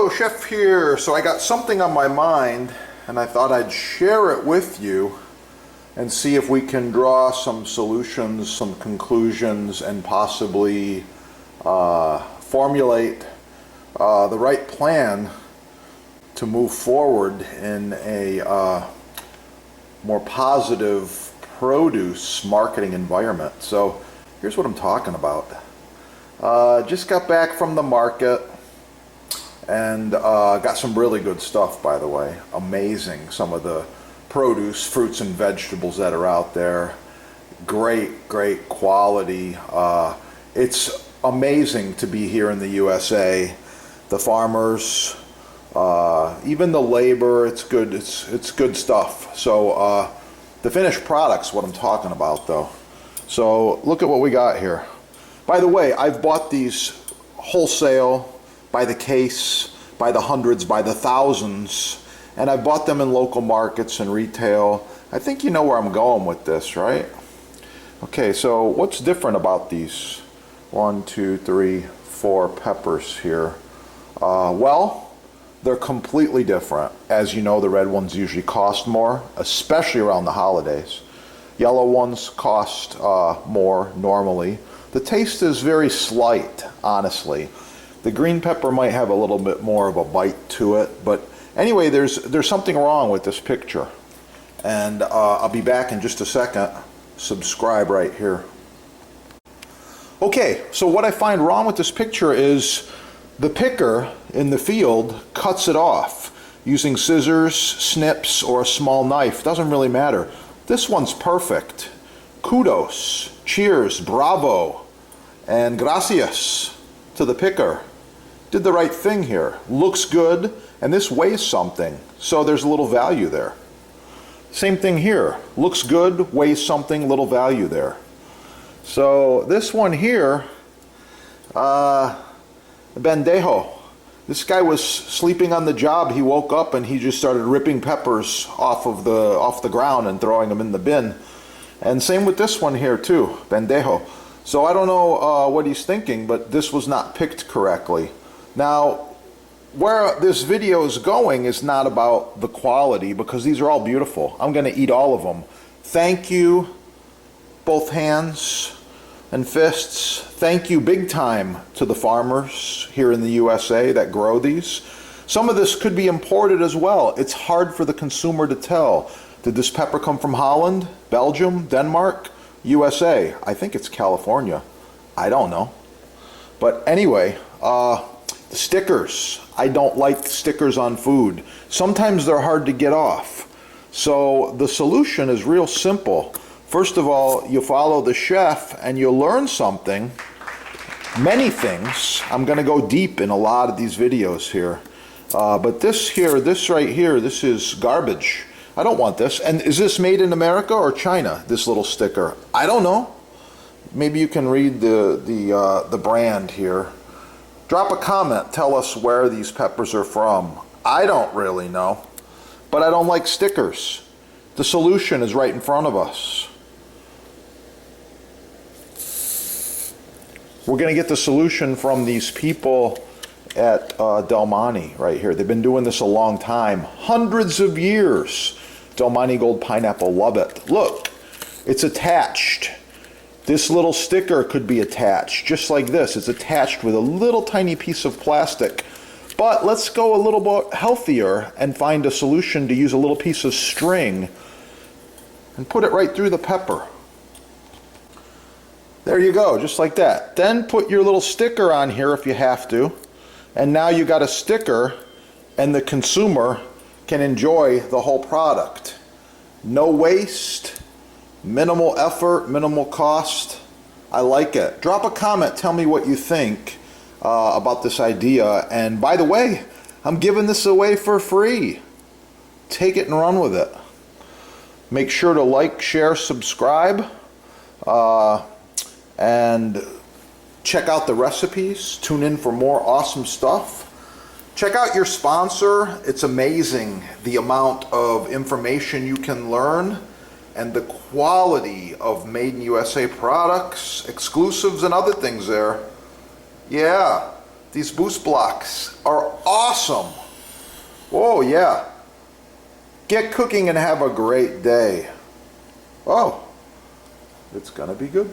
Hello, Chef here. So I got something on my mind and I thought I'd share it with you and see if we can draw some solutions, some conclusions, and possibly formulate the right plan to move forward in a more positive produce marketing environment. So here's what I'm talking about. Just got back from the market and got some really good stuff, by the way. Amazing, some of the produce, fruits and vegetables that are out there. Great quality. It's amazing to be here in the USA. The farmers, even the labor, it's good. It's good stuff. So the finished product's what I'm talking about, though. So look at what we got here. By the way, I've bought these wholesale, by the case, by the hundreds, by the thousands, and I bought them in local markets and retail. I think you know where I'm going with this, right? Okay, so what's different about these 1, 2, 3, 4 peppers here? Well, they're completely different. As you know, the red ones usually cost more, especially around the holidays. Yellow ones cost more normally. The taste is very slight, honestly. The green pepper might have a little bit more of a bite to it, but anyway, there's something wrong with this picture. And I'll be back in just a second. Subscribe right here. Okay, so what I find wrong with this picture is the picker in the field cuts it off using scissors, snips, or a small knife. Doesn't really matter. This one's perfect. Kudos, cheers, bravo, and gracias to the picker. Did the right thing here. Looks good, and this weighs something, so there's a little value there. Same thing here. Looks good, weighs something, little value there. So this one here, Bendejo. This guy was sleeping on the job. He woke up and he just started ripping peppers off the ground and throwing them in the bin. And same with this one here too, Bendejo. So I don't know what he's thinking, but this was not picked correctly. Now, where this video is going is not about the quality, because these are all beautiful. I'm going to eat all of them. Thank you, both hands and fists. Thank you big time to the farmers here in the USA that grow these. Some of this could be imported as well. It's hard for the consumer to tell. Did this pepper come from Holland, Belgium, Denmark, USA? I think it's California. I don't know. But anyway, stickers. I don't like stickers on food. Sometimes they're hard to get off. So the solution is real simple. First of all, you follow the chef and you learn something. Many things. I'm going to go deep in a lot of these videos here. But this right here, this is garbage. I don't want this. And is this made in America or China, this little sticker? I don't know. Maybe you can read the brand here. Drop a comment. Tell us where these peppers are from. I don't really know. But I don't like stickers. The solution is right in front of us. We're going to get the solution from these people at Del Monte right here. They've been doing this a long time. Hundreds of years. Del Monte Gold Pineapple. Love it. Look, it's attached. This little sticker could be attached, just like this. It's attached with a little tiny piece of plastic. But let's go a little bit healthier and find a solution to use a little piece of string and put it right through the pepper. There you go, just like that. Then put your little sticker on here if you have to. And now you got a sticker and the consumer can enjoy the whole product. No waste. Minimal effort, minimal cost. I like it. Drop a comment. Tell me what you think about this idea. And by the way, I'm giving this away for free. Take it and run with it. Make sure to like, share, subscribe, and check out the recipes. Tune in for more awesome stuff. Check out your sponsor. It's amazing the amount of information you can learn and the quality of Made in USA products, exclusives, and other things there. Yeah, These boost blocks are awesome. Oh yeah. Get cooking and have a great day. Oh, it's gonna be good.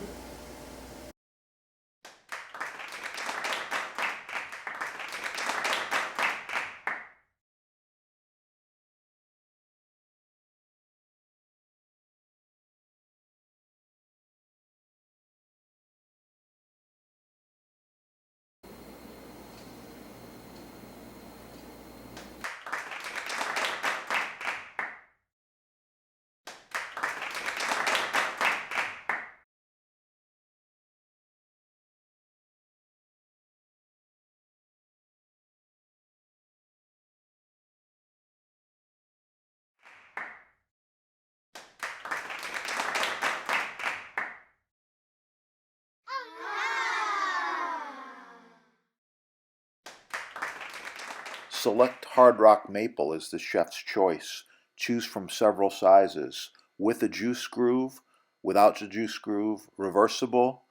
Select Hard Rock Maple is the chef's choice. Choose from several sizes. With a juice groove, without a juice groove, reversible,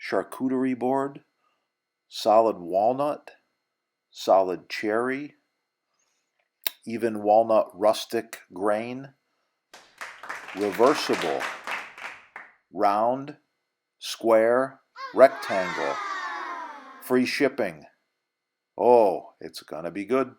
charcuterie board, solid walnut, solid cherry, even walnut rustic grain, reversible, round, square, rectangle, free shipping. Oh, it's gonna be good.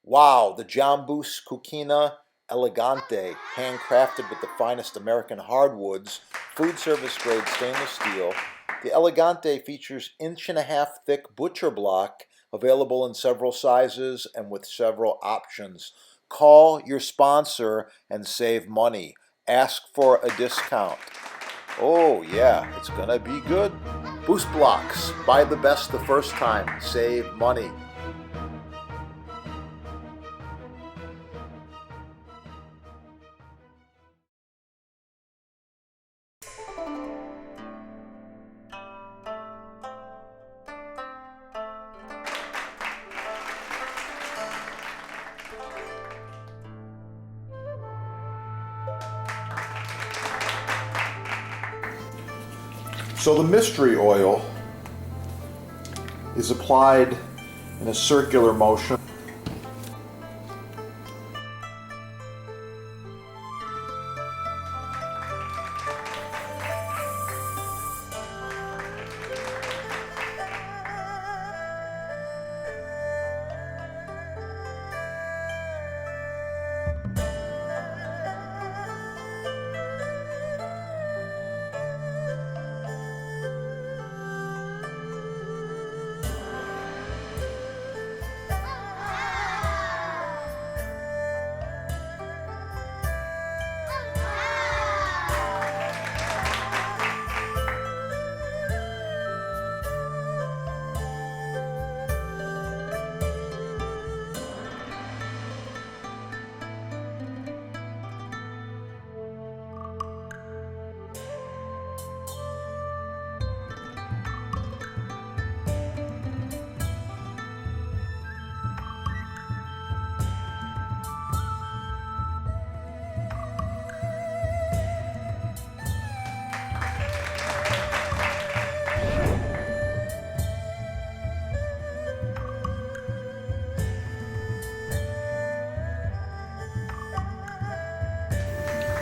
Wow, the Jambus Cucina Elegante, handcrafted with the finest American hardwoods, food service grade stainless steel. The Elegante features 1.5-inch thick butcher block, available in several sizes and with several options. Call your sponsor and save money. Ask for a discount. Oh yeah, it's gonna be good. Boost blocks. Buy the best the first time. Save money. So the mystery oil is applied in a circular motion.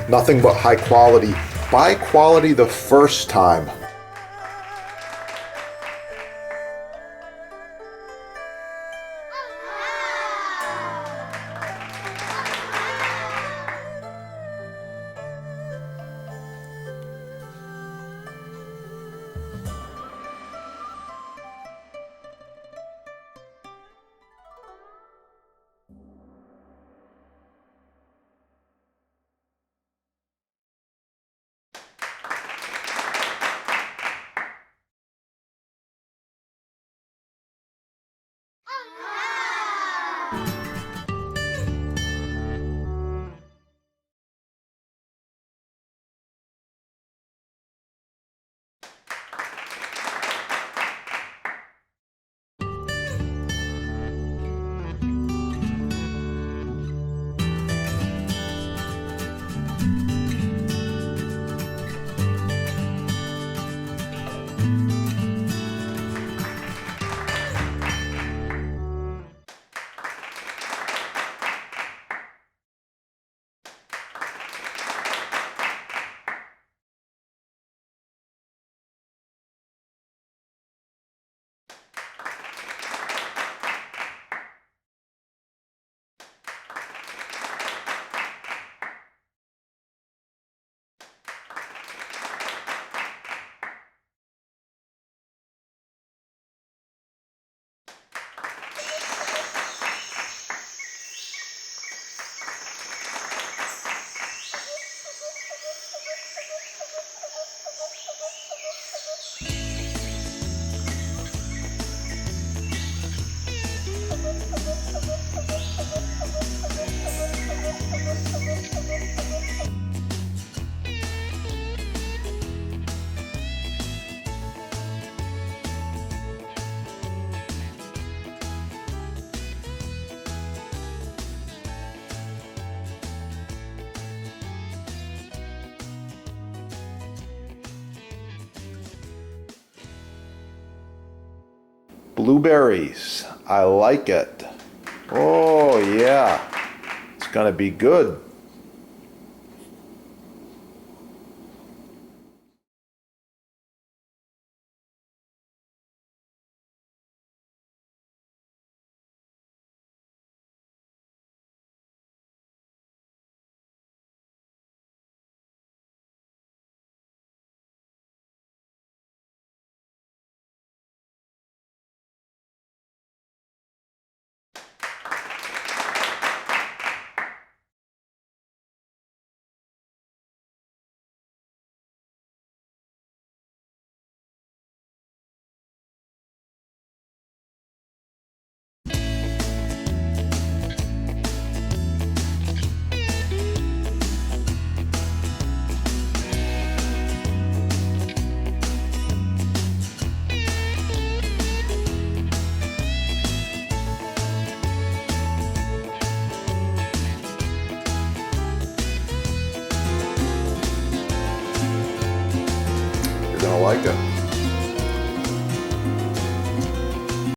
Nothing but high quality. Buy quality the first time. blueberries. I like it. Oh yeah, it's gonna be good. You're gonna like it.